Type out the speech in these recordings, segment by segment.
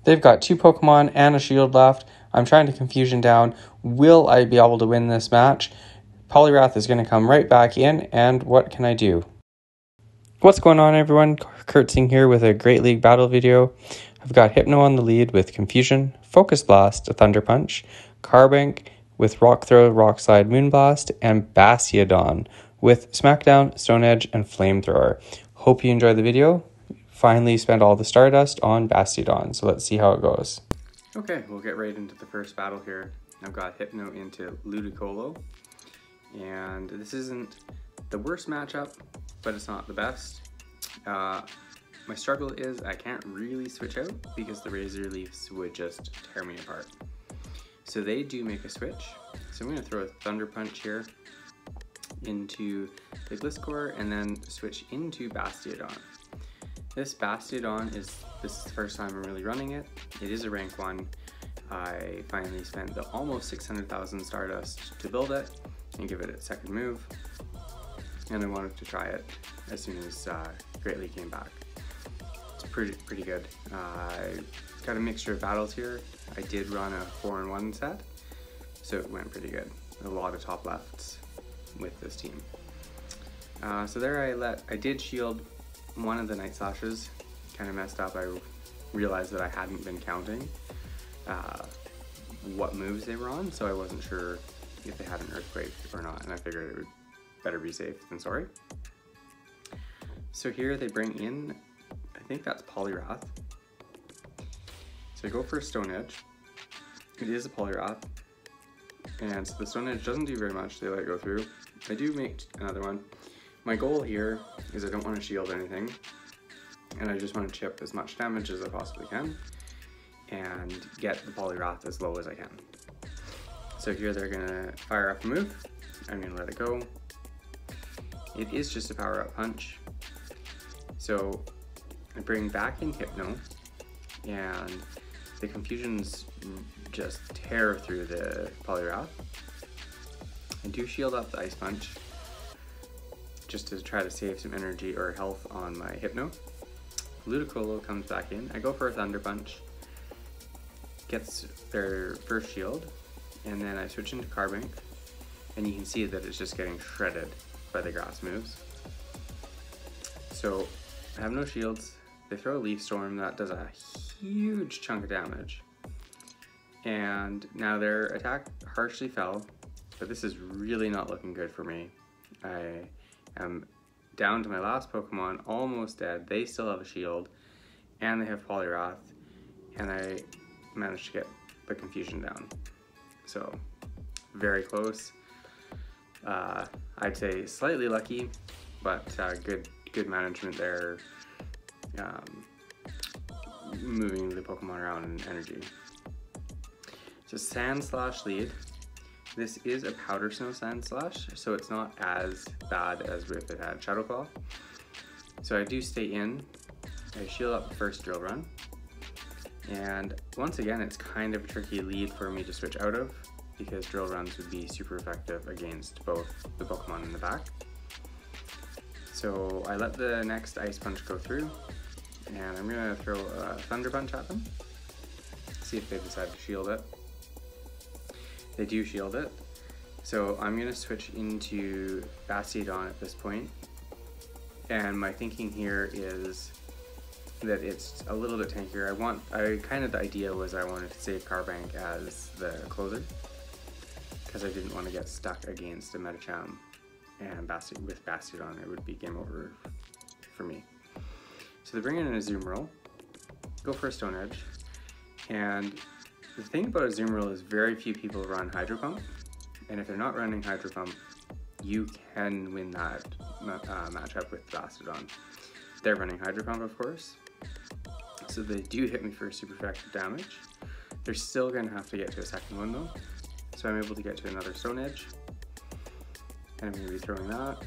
They've got 2 Pokemon and a shield left. I'm trying to confusion down. Will I be able to win this match? Poliwrath is going to come right back in, and what can I do? What's going on, everyone? Kurtzing here with a Great League battle video. I've got Hypno on the lead with Confusion, Focus Blast, a Thunder Punch, Carbank with Rock Throw, Rock Slide, Moonblast, and Bastiodon with Smackdown, Stone Edge, and Flamethrower. Hope you enjoyed the video. Finally spent all the Stardust on Bastiodon, so let's see how it goes. Okay, we'll get right into the first battle here. I've got Hypno into Ludicolo, and this isn't the worst matchup, but it's not the best. My struggle is I can't really switch out because the Razor Leafs would just tear me apart. So they do make a switch. So I'm going to throw a Thunder Punch here into the Gliscor and then switch into Bastiodon. This Bastiodon this is the first time I'm really running it. It is a rank 1. I finally spent the almost 600,000 Stardust to build it and give it its second move. And I wanted to try it as soon as Great League came back. It's pretty good. I got a mixture of battles here. I did run a 4-in-1 set, so it went pretty good. A lot of top lefts with this team. So there I did shield one of the Night Slashes. Kind of messed up. I realized that I hadn't been counting what moves they were on, so I wasn't sure if they had an Earthquake or not, and I figured it would better be safe than sorry. So here they bring in, I think that's Poliwrath. So I go for a Stone Edge. It is a Poliwrath, and so the Stone Edge doesn't do very much. They let it go through. I do make another one. My goal here is I don't want to shield anything, and I just want to chip as much damage as I possibly can and get the Poliwrath as low as I can. So here they're gonna fire up a move. I'm gonna let it go. It is just a power-up punch. So I bring back in Hypno, and the Confusions just tear through the Poliwrath. I do shield up the Ice Punch, just to try to save some energy or health on my Hypno. Ludicolo comes back in. I go for a Thunder Punch, gets their first shield, and then I switch into Carbank, and you can see that it's just getting shredded by the grass moves. So I have no shields. They throw a Leaf Storm that does a huge chunk of damage, and now their attack harshly fell, but this is really not looking good for me. I am down to my last Pokemon, almost dead. They still have a shield, and they have Poliwrath, and I managed to get the Confusion down. So very close. I'd say slightly lucky, but good management there, moving the Pokemon around in energy. So Sand Slash lead. This is a Powder Snow Sand Slash, so it's not as bad as if it had Shadow Claw. So I do stay in. I shield up the first Drill Run, and once again it's kind of a tricky lead for me to switch out of, because Drill Runs would be super effective against both the Pokemon in the back. So I let the next Ice Punch go through, and I'm going to throw a Thunder Punch at them, see if they decide to shield it. They do shield it, so I'm going to switch into Bastiodon at this point, and my thinking here is that it's a little bit tankier. The idea was I wanted to save Carbank as the closer, because I didn't want to get stuck against a Medicham, and with Bastiodon it would be game over for me. So they bring in a Azumarill, go for a Stone Edge, and the thing about Azumarill is very few people run Hydro Pump, and if they're not running Hydro Pump, you can win that matchup with Bastiodon. They're running Hydro Pump, of course, so they do hit me for super effective damage. They're still going to have to get to a second one though. So I'm able to get to another Stone Edge, and I'm going to be throwing that,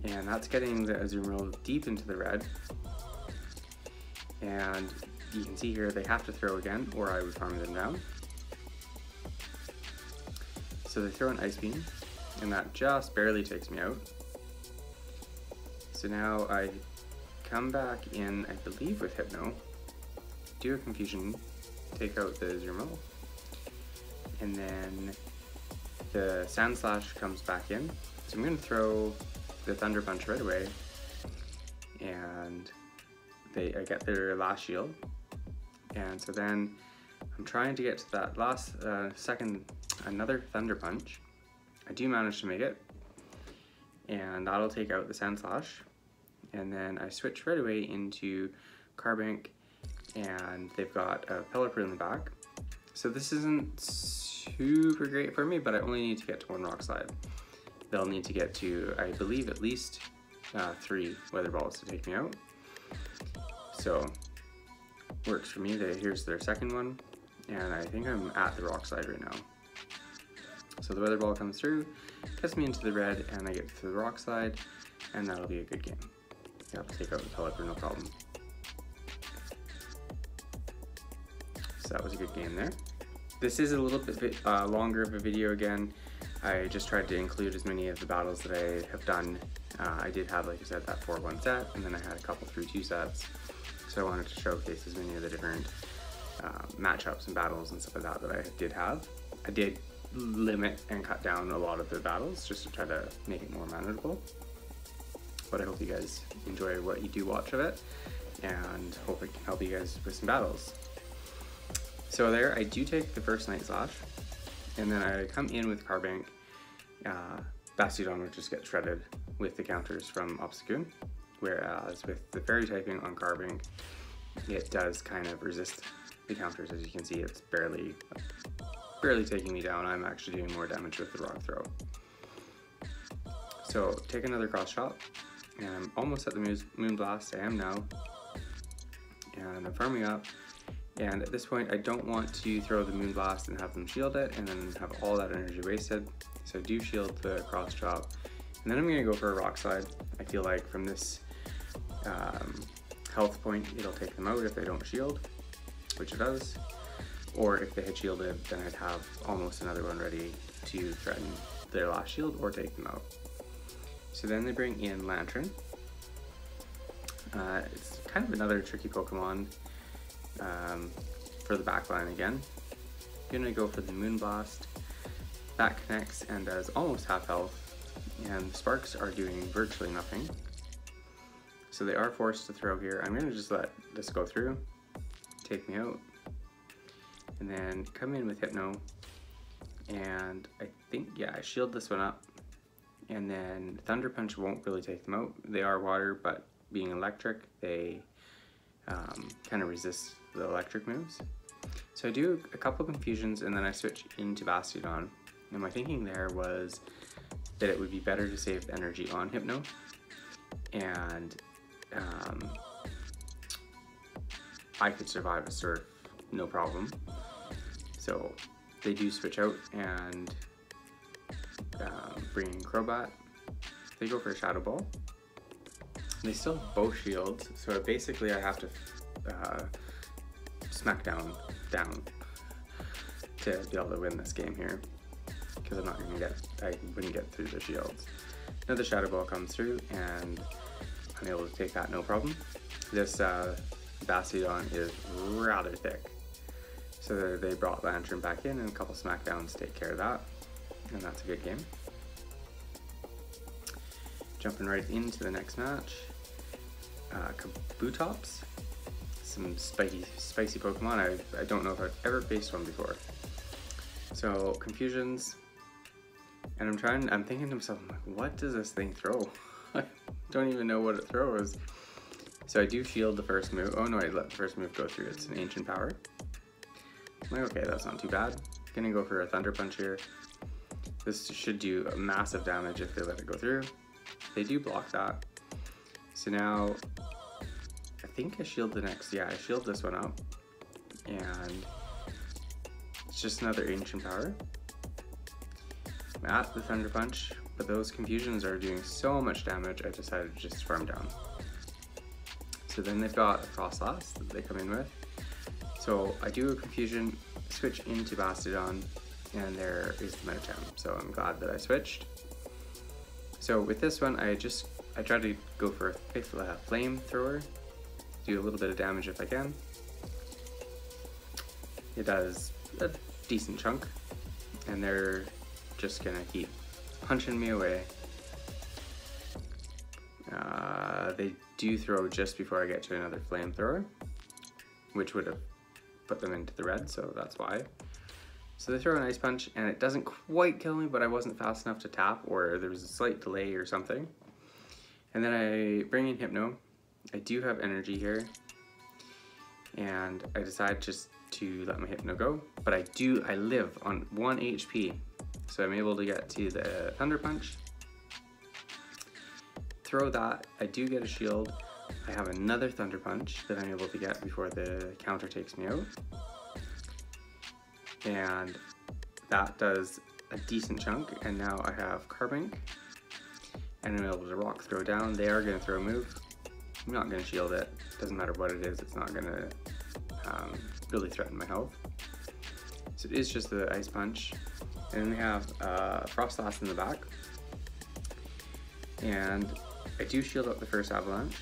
and that's getting the Azumarill deep into the red, and you can see here they have to throw again or I would farm them down. So they throw an Ice Beam, and that just barely takes me out. So now I come back in, I believe with Hypno, do a confusion, take out the Zermo, and then the Sand Slash comes back in. So I'm going to throw the Thunder Punch right away, and I get their last shield. And so then I'm trying to get to that last second, another Thunder Punch. I do manage to make it, and that'll take out the Sand Slash. And then I switch right away into Carbink, and they've got a Pelipper in the back. So this isn't super great for me, but I only need to get to 1 Rock Slide. They'll need to get to, I believe, at least 3 Weather Balls to take me out. So, works for me. Here's their second one, and I think I'm at the Rock Slide right now. So the Weather Ball comes through, gets me into the red, and I get to the Rock Slide, and that'll be a good game. I'll take out the Pelipper, no problem. So that was a good game there. This is a little bit longer of a video again. I just tried to include as many of the battles that I have done. I did have, like I said, that 4-1 set, and then I had a couple 3-2 sets. So I wanted to showcase as many of the different matchups and battles and stuff like that that I did have. I did limit and cut down a lot of the battles just to try to make it more manageable. But I hope you guys enjoy what you do watch of it, and hope it can help you guys with some battles. So there, I do take the first Night Slash, and then I come in with Carbink. Bastiodon would just get shredded with the counters from Obstagoon, whereas with the Fairy typing on Carbink, it does kind of resist the counters. As you can see, it's barely taking me down. I'm actually doing more damage with the Rock Throw. So take another Cross Chop, and I'm almost at the Moonblast. I am now, and I'm farming up. And at this point, I don't want to throw the Moonblast and have them shield it, and then have all that energy wasted. So I do shield the Cross Chop, and then I'm going to go for a Rock Slide. I feel like from this health point, it'll take them out if they don't shield, which it does. Or if they had shielded, then I'd have almost another one ready to threaten their last shield or take them out. So then they bring in Lantern. It's kind of another tricky Pokemon for the backline again. Gonna go for the Moonblast. That connects and does almost half health, and the Sparks are doing virtually nothing. So they are forced to throw here. I'm gonna just let this go through, take me out, and then come in with Hypno, and I think, yeah, I shield this one up. And then Thunder Punch won't really take them out. They are water, but being electric, they kind of resist the electric moves. So I do a couple confusions, and then I switch into Bastiodon. And my thinking there was that it would be better to save energy on Hypno, and I could survive a Surf, no problem. So they do switch out and bring in Crobat. They go for a Shadow Ball. They still have both shields, so basically I have to smack down to be able to win this game here, because I'm not gonna get, I wouldn't get through the shields. Another Shadow Ball comes through, and I'm able to take that no problem. This Bastiodon is rather thick, so they brought Lantern back in, and a couple smackdowns to take care of that, and that's a good game. Jumping right into the next match, Kabutops, some spicy Pokemon. I don't know if I've ever faced one before. So confusions, and I'm thinking to myself, I'm like, what does this thing throw? I don't even know what it throws. So I do shield the first move. Oh no, I let the first move go through. It's an Ancient Power. I'm like, okay, that's not too bad. Gonna go for a Thunder Punch here. This should do massive damage if they let it go through. They do block that. So now, I think I shield the next, yeah, I shield this one up. And it's just another Ancient Power. I'm at the Thunder Punch, but those confusions are doing so much damage, I decided to just farm down. So then they've got a Frostlass that they come in with. So I do a confusion, switch into Bastiodon, and there is the Medicham. So I'm glad that I switched. So with this one, I try to go for a Flamethrower, do a little bit of damage if I can. it does a decent chunk, and they're just gonna keep punching me away. They do throw just before I get to another flamethrower, which would have put them into the red, so that's why. So they throw an ice punch, and it doesn't quite kill me, but I wasn't fast enough to tap, or there was a slight delay or something. And then I bring in Hypno. I do have energy here, and I decide just to let my Hypno go, but I live on 1 HP, so I'm able to get to the Thunder Punch. Throw that, I do get a shield. I have another Thunder Punch that I'm able to get before the counter takes me out. And that does a decent chunk, and now I have Carbink, and I'm able to rock throw down. They are going to throw a move. I'm not going to shield it. Doesn't matter what it is, it's not going to really threaten my health. So it is just the Ice Punch. And then we have Frost Blast in the back. And I do shield up the first Avalanche.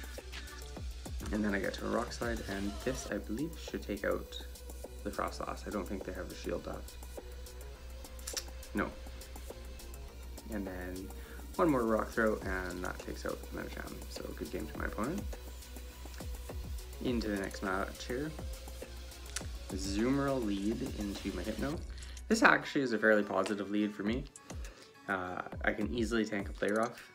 And then I get to a Rock Slide, and this, I believe, should take out the Frost Blast. I don't think they have the shield left. No. And then one more Rock Throw, and that takes out Metacham. So good game to my opponent. Into the next match here. Zoomerl lead into my Hypno. This actually is a fairly positive lead for me. I can easily tank a Play Rough.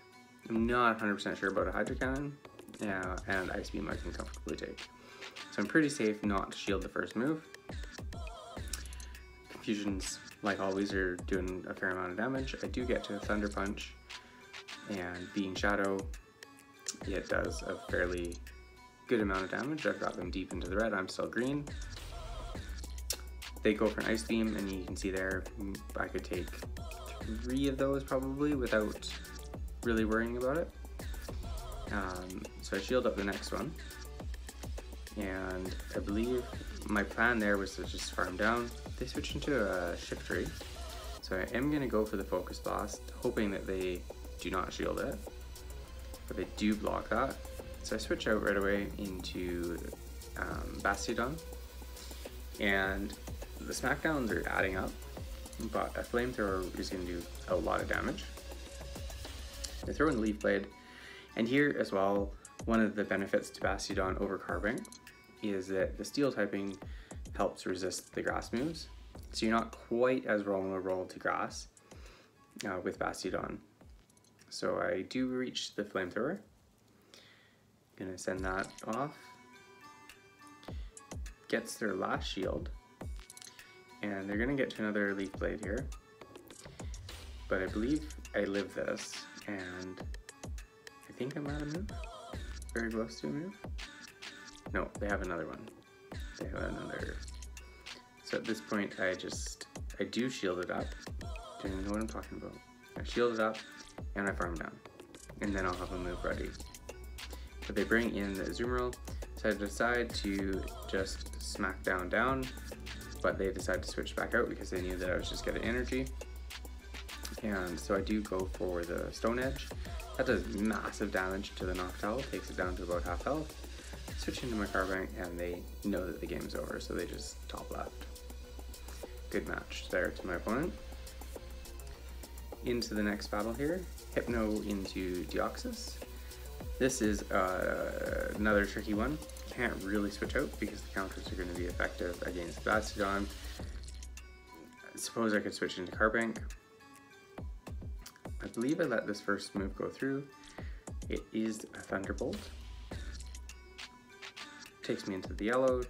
I'm not 100% sure about a Hydro Cannon, and Ice Beam I can comfortably take. So I'm pretty safe not to shield the first move. Confusions, like always, are doing a fair amount of damage. I do get to a Thunder Punch, and being Shadow, it does a fairly good amount of damage. I've got them deep into the red, I'm still green. They go for an Ice Beam, and you can see there, I could take 3 of those probably without really worrying about it. So I shield up the next one, and I believe my plan there was to just farm down. They switch into a Shiftry, so I am going to go for the Focus Blast, hoping that they do not shield it, but they do block that. So I switch out right away into Bastiodon, and the smackdowns are adding up, but a Flamethrower is going to do a lot of damage. They throw in Leaf Blade, and here as well, one of the benefits to Bastiodon over Carbink is that the Steel typing helps resist the grass moves, so you're not quite as vulnerable to grass with Bastiodon. So I do reach the Flamethrower. Gonna send that off. Gets their last shield, and they're gonna get to another Leaf Blade here, but I believe I live this, and I think I'm out of move. Very close to a move. No, they have another one. They have another. So at this point, I do shield it up. Do you know what I'm talking about? I shield it up, and I farm down, and then I'll have a move ready. But they bring in the Zoomerl, so I decide to just smack down, but they decide to switch back out because they knew that I was just getting energy. And so I do go for the Stone Edge. That does massive damage to the Noctowl, takes it down to about half health. Switch into my Carbink, and they know that the game's over, so they just top left. Good match there to my opponent. Into the next battle here, Hypno into Deoxys. This is another tricky one. Can't really switch out because the counters are going to be effective against Bastiodon. I suppose I could switch into Carbink. I believe I let this first move go through. It is a Thunderbolt. Takes me into the yellow.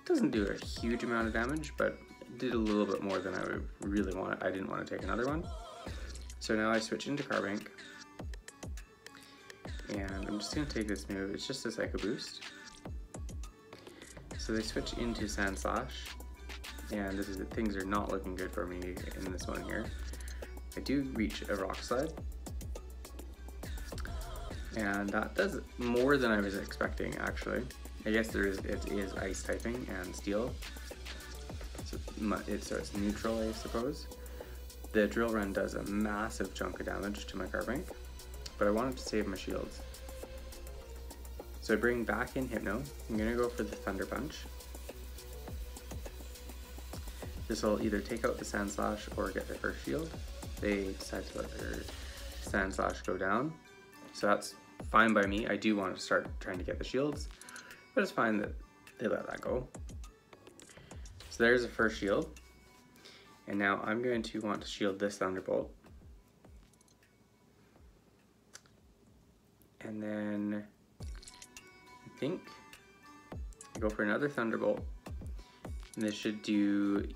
Doesn't do a huge amount of damage, but it did a little bit more than I really wanted. I didn't want to take another one. So now I switch into Carbink. And I'm just going to take this move. It's just a Psycho Boost. So they switch into Sand Slash. And things are not looking good for me in this one here. I do reach a Rock Slide, and that does more than I was expecting, actually. I guess it is Ice typing and Steel, so it's neutral, I suppose. The Drill Run does a massive chunk of damage to my Carbink, but I wanted to save my shields. So I bring back in Hypno. I'm going to go for the Thunder Punch. This will either take out the Sand Slash or get their first shield. They decide to let their Sand Slash go down, so that's fine by me. I do want to start trying to get the shields, but it's fine that they let that go. So there's the first shield, and now I'm going to want to shield this Thunderbolt. And then I think I go for another Thunderbolt, and this should do,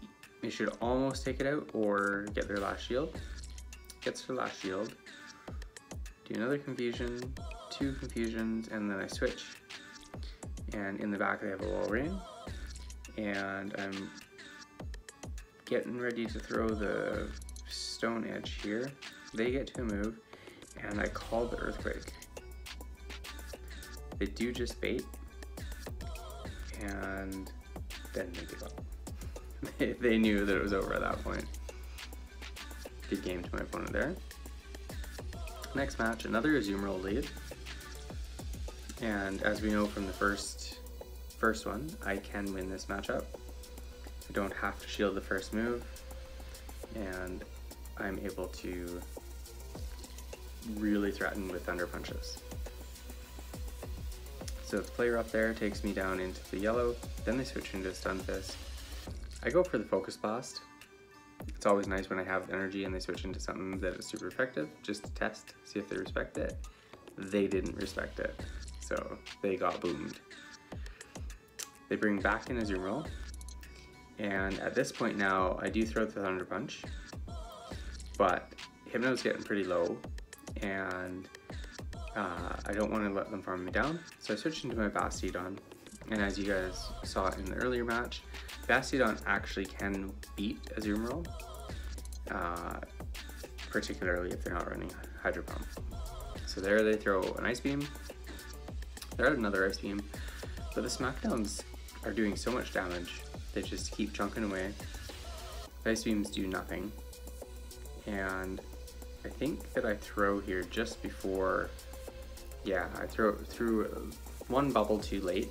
it should almost take it out or get their last shield. Gets their last shield. Do another confusion, 2 confusions, and then I switch. And in the back they have a wall rain, and I'm getting ready to throw the Stone Edge here. They get to move, and I call the Earthquake. They do just bait, and then they give up. They knew that it was over at that point. Good game to my opponent there. Next match, another Azumarill lead. And as we know from the first one, I can win this matchup. I don't have to shield the first move, and I'm able to really threaten with Thunder Punches. So the player up there takes me down into the yellow, then they switch into Stun Fist. I go for the Focus Blast. It's always nice when I have energy and they switch into something that is super effective, just to test, see if they respect it. They didn't respect it, so they got boomed. They bring back in Azumarill, and at this point now, I do throw the Thunder Punch, but Hypno's getting pretty low, and I don't want to let them farm me down, so I switched into my Bastiodon, and as you guys saw in the earlier match, Bastiodon actually can beat Azumarill, particularly if they're not running Hydro Pump. So there they throw an Ice Beam, they're at another Ice Beam, but the Smackdowns are doing so much damage, they just keep chunking away. Ice Beams do nothing, and I think that I throw here just before, yeah, I threw one bubble too late,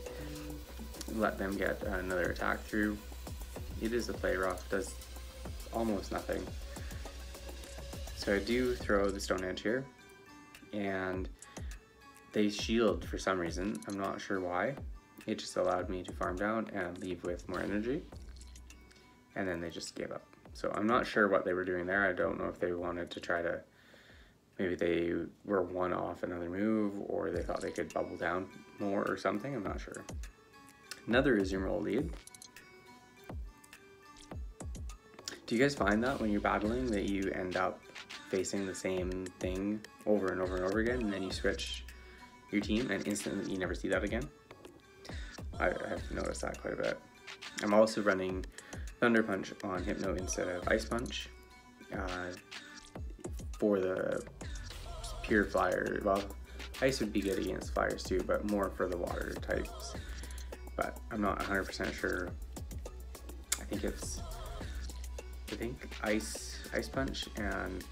let them get another attack through. It is a play rough, does almost nothing. So I do throw the Stone Edge here, and they shield for some reason. I'm not sure why. It just allowed me to farm down and leave with more energy, and then they just gave up. So I'm not sure what they were doing there. I don't know if they wanted to try to, maybe they were one off another move, or they thought they could bubble down more or something. I'm not sure. Another Azumarill lead. Do you guys find that when you're battling that you end up facing the same thing over and over and over again, and then you switch your team and instantly you never see that again? I've noticed that quite a bit. I'm also running Thunder Punch on Hypno instead of Ice Punch for the pure flyer. Well, Ice would be good against flyers too, but more for the water types. But I'm not 100% sure. I think Ice Punch and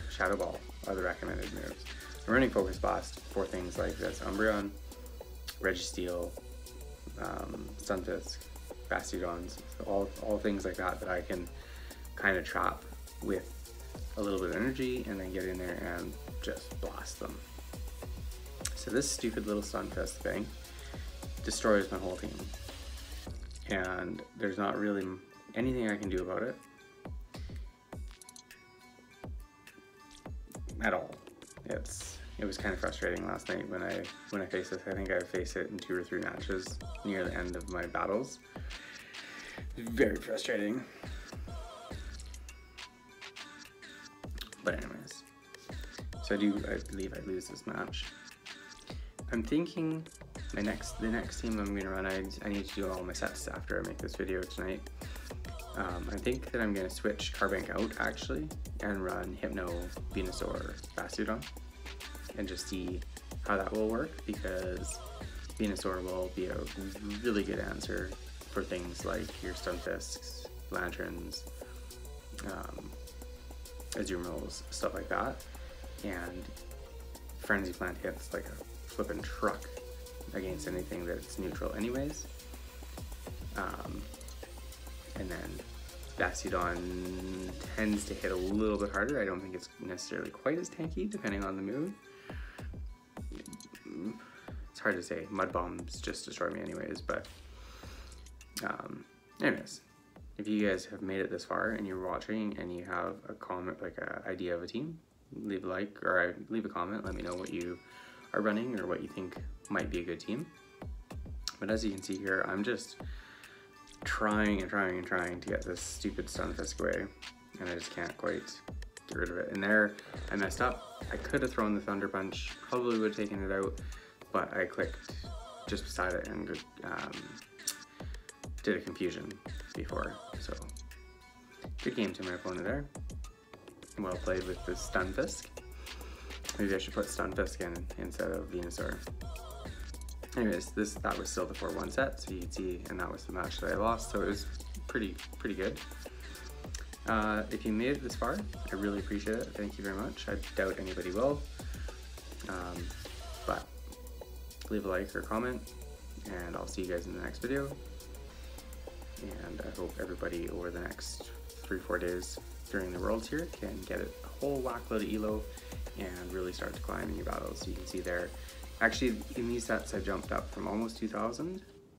Shadow Ball are the recommended moves. I'm running Focus Blast for things like this: Umbreon, Registeel, Stunfisk, Bastiodons, all things like that I can kind of trap with a little bit of energy and then get in there and just blast them. So this stupid little Stunfisk thing destroys my whole team, and there's not really anything I can do about it at all. It was kind of frustrating last night when I faced this. I think I faced it in 2 or 3 matches near the end of my battles. Very frustrating. But anyways, so I believe I lose this match. I'm thinking the next team I'm gonna run, I need to do all my sets after I make this video tonight. I think that I'm gonna switch Carbank out actually and run Hypno, Venusaur, Bastiodon, and just see how that will work, because Venusaur will be a really good answer for things like your Stunfisks, Lanterns, Azumarills, stuff like that, and Frenzy Plant hits like a flippin' truck against anything that's neutral anyways. And then Bastiodon tends to hit a little bit harder. I don't think it's necessarily quite as tanky, depending on the move. It's hard to say. Mud Bombs just destroy me anyways, but anyways, if you guys have made it this far and you're watching and you have a comment, like an idea of a team, leave a like or leave a comment. Let me know what you are running or what you think might be a good team. But as you can see here, I'm just trying to get this stupid Stunfisk away, and I just can't quite get rid of it. And there, I messed up. I could have thrown the Thunder Punch, probably would have taken it out, but I clicked just beside it and did a confusion before. So good game to my opponent there. Well played with the Stunfisk. Maybe I should put Stunfisk in instead of Venusaur. Anyways, that was still the 4-1 set, so you can see, and that was the match that I lost, so it was pretty good. If you made it this far, I really appreciate it. Thank you very much. I doubt anybody will, but leave a like or comment, and I'll see you guys in the next video. And I hope everybody over the next 3-4 days during the Worlds here can get a whole whack load of elo and really start to climb in your battles. So you can see there, actually in these sets I jumped up from almost 2,000